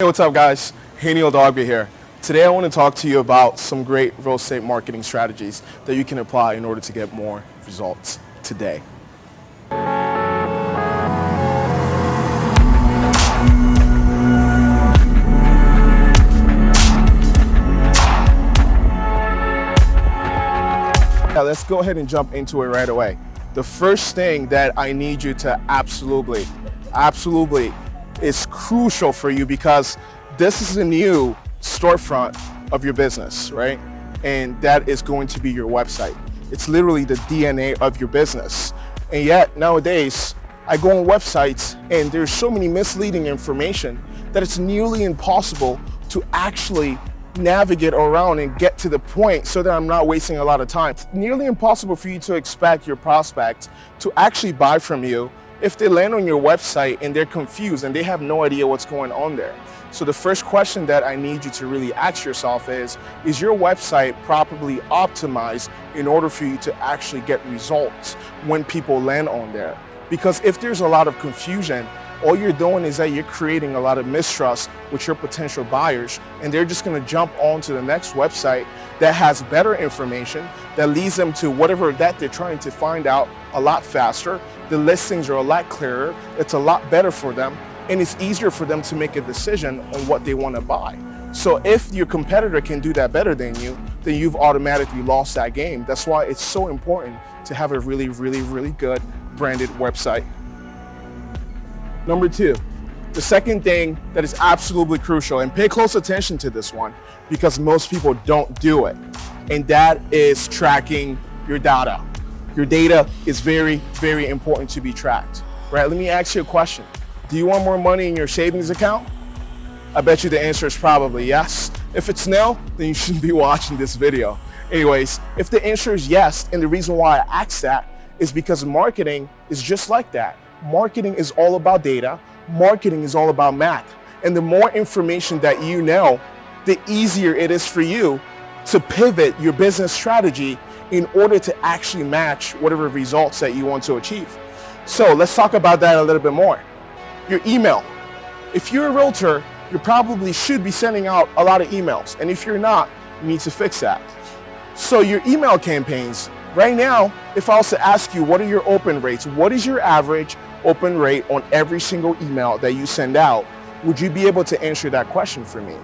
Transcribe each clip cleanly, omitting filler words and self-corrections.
Hey, what's up guys? Haniel Dogby here. Today I want to talk to you about some great real estate marketing strategies that you can apply in order to get more results today. Now let's go ahead and jump into it right away. The first thing that I need you to absolutely is crucial for you, because this is a new storefront of your business, right? And that is going to be your website. It's literally the DNA of your business. And yet nowadays, I go on websites and there's so many misleading information that it's nearly impossible to actually navigate around and get to the point so that I'm not wasting a lot of time. It's nearly impossible for you to expect your prospects to actually buy from you if they land on your website and they're confused and they have no idea what's going on there. So the first question that I need you to really ask yourself is your website properly optimized in order for you to actually get results when people land on there? Because if there's a lot of confusion, all you're doing is that you're creating a lot of mistrust with your potential buyers, and they're just gonna jump on to the next website that has better information, that leads them to whatever that they're trying to find out a lot faster. The listings are a lot clearer, it's a lot better for them, and it's easier for them to make a decision on what they want to buy. So if your competitor can do that better than you, then you've automatically lost that game. That's why it's so important to have a really good branded website. Number two, the second thing that is absolutely crucial, and pay close attention to this one because most people don't do it, and that is tracking your data. Your data is very important to be tracked, right? Let me ask you a question. Do you want more money in your savings account? I bet you the answer is probably yes. If it's no, then you shouldn't be watching this video. Anyways, if the answer is yes, and the reason why I asked that is because marketing is just like that. Marketing is all about data. Marketing is all about math. And the more information that you know, the easier it is for you to pivot your business strategy in order to actually match whatever results that you want to achieve. So let's talk about that a little bit more. Your email. If you're a realtor, you probably should be sending out a lot of emails. And if you're not, you need to fix that. So your email campaigns, right now, if I was to ask you, what are your open rates? What is your average open rate on every single email that you send out? Would you be able to answer that question for me?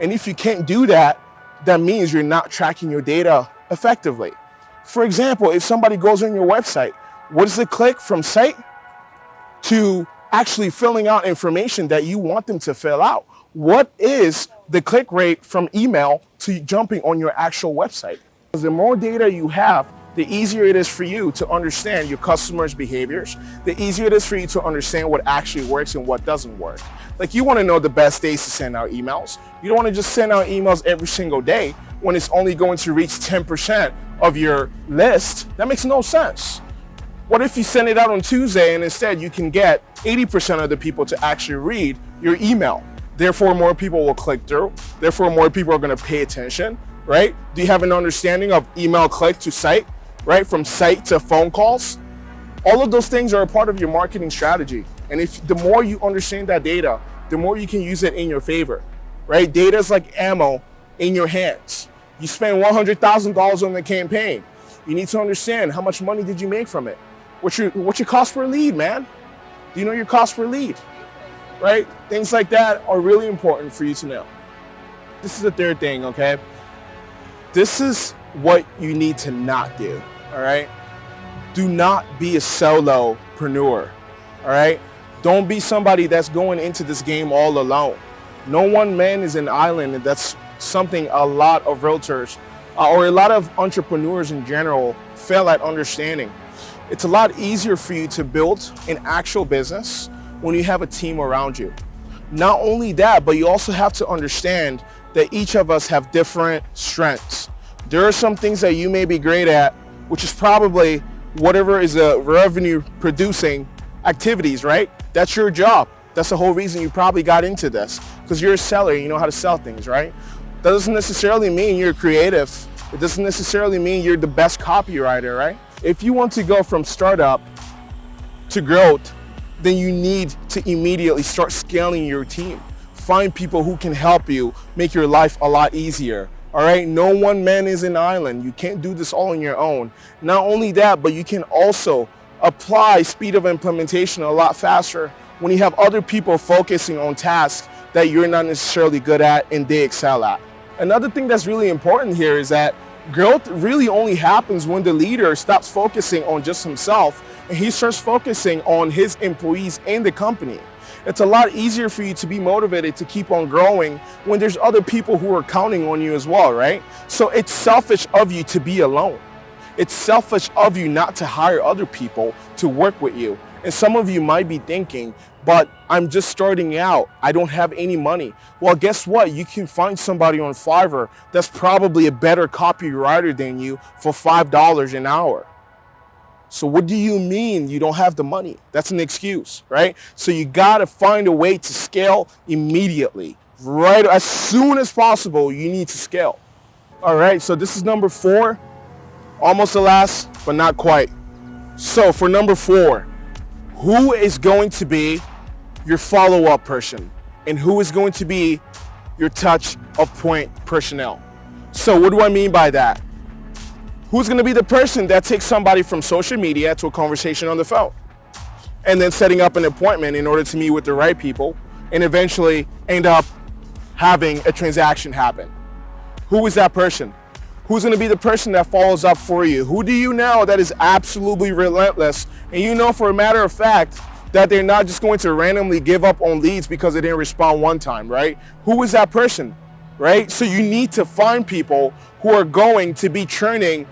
And if you can't do that, that means you're not tracking your data effectively. For example, if somebody goes on your website, what is the click from site to actually filling out information that you want them to fill out? What is the click rate from email to jumping on your actual website? Because the more data you have, the easier it is for you to understand your customers' behaviors, the easier it is for you to understand what actually works and what doesn't work. Like, you want to know the best days to send out emails. You don't want to just send out emails every single day when it's only going to reach 10% of your list. That makes no sense. What if you send it out on Tuesday and instead you can get 80% of the people to actually read your email? Therefore, more people will click through. Therefore, more people are going to pay attention, right? Do you have an understanding of email click to site, right? From site to phone calls? All of those things are a part of your marketing strategy. And if the more you understand that data, the more you can use it in your favor, right? Data is like ammo in your hands. You spend $100,000 on the campaign. You need to understand how much money did you make from it? What's your cost per lead, man? Do you know your cost per lead, right? Things like that are really important for you to know. This is the third thing, okay? This is what you need to not do, all right? Do not be a solopreneur, all right? Don't be somebody that's going into this game all alone. No one man is an island, and that's something a lot of realtors or a lot of entrepreneurs in general fail at understanding. It's a lot easier for you to build an actual business when you have a team around you. Not only that, but you also have to understand that each of us have different strengths. There are some things that you may be great at, which is probably whatever is a revenue producing activities, right? That's your job. That's the whole reason you probably got into this, because you're a seller, you know how to sell things, right? That doesn't necessarily mean you're creative. It doesn't necessarily mean you're the best copywriter, right? If you want to go from startup to growth, then you need to immediately start scaling your team. find people who can help you make your life a lot easier. All right, no one man is an island. You can't do this all on your own. Not only that, but you can also apply speed of implementation a lot faster when you have other people focusing on tasks that you're not necessarily good at and they excel at. Another thing that's really important here is that growth really only happens when the leader stops focusing on just himself and he starts focusing on his employees and the company. It's a lot easier for you to be motivated to keep on growing when there's other people who are counting on you as well, right? So it's selfish of you to be alone. It's selfish of you not to hire other people to work with you. And some of you might be thinking, but I'm just starting out. I don't have any money. Well, guess what? You can find somebody on Fiverr that's probably a better copywriter than you for $5 an hour. So what do you mean you don't have the money? That's an excuse, right? So you gotta find a way to scale immediately, right? As soon as possible, you need to scale. All right, so this is number 4, almost the last, but not quite. So for number 4, who is going to be your follow-up person? And who is going to be your touch of point personnel? So what do I mean by that? Who's going to be the person that takes somebody from social media to a conversation on the phone and then setting up an appointment in order to meet with the right people and eventually end up having a transaction happen? Who is that person? Who's going to be the person that follows up for you? Who do you know that is absolutely relentless and you know for a matter of fact that they're not just going to randomly give up on leads because they didn't respond one time, right? Who is that person, right? So you need to find people who are going to be churning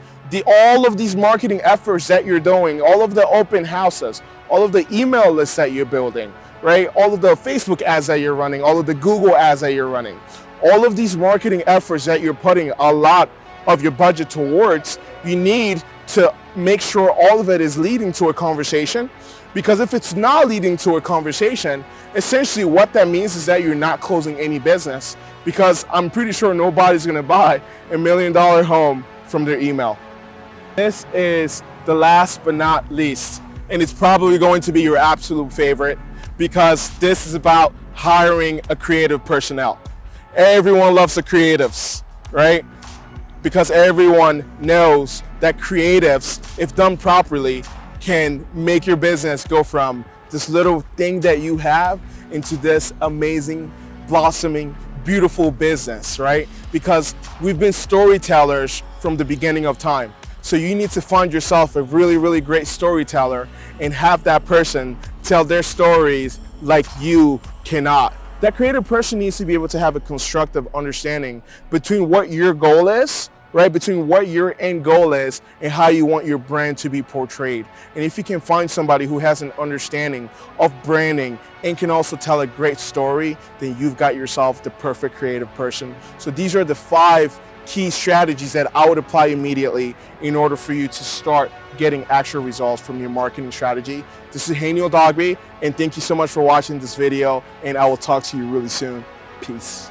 all of these marketing efforts that you're doing, all of the open houses, all of the email lists that you're building, right? All of the Facebook ads that you're running, all of the Google ads that you're running, all of these marketing efforts that you're putting a lot of your budget towards, you need to make sure all of it is leading to a conversation. Because if it's not leading to a conversation, essentially what that means is that you're not closing any business, because I'm pretty sure nobody's gonna buy $1 million home from their email. This is the last but not least, and it's probably going to be your absolute favorite, because this is about hiring a creative personnel. Everyone loves the creatives, right? Because everyone knows that creatives, if done properly, can make your business go from this little thing that you have into this amazing, blossoming, beautiful business, right? Because we've been storytellers from the beginning of time. So you need to find yourself a really, really great storyteller and have that person tell their stories like you cannot. That creative person needs to be able to have a constructive understanding between what your goal is, right? Between what your end goal is and how you want your brand to be portrayed. And if you can find somebody who has an understanding of branding and can also tell a great story, then you've got yourself the perfect creative person. So these are the 5 key strategies that I would apply immediately in order for you to start getting actual results from your marketing strategy. This is Haniel Dogby, and thank you so much for watching this video, and I will talk to you really soon. Peace.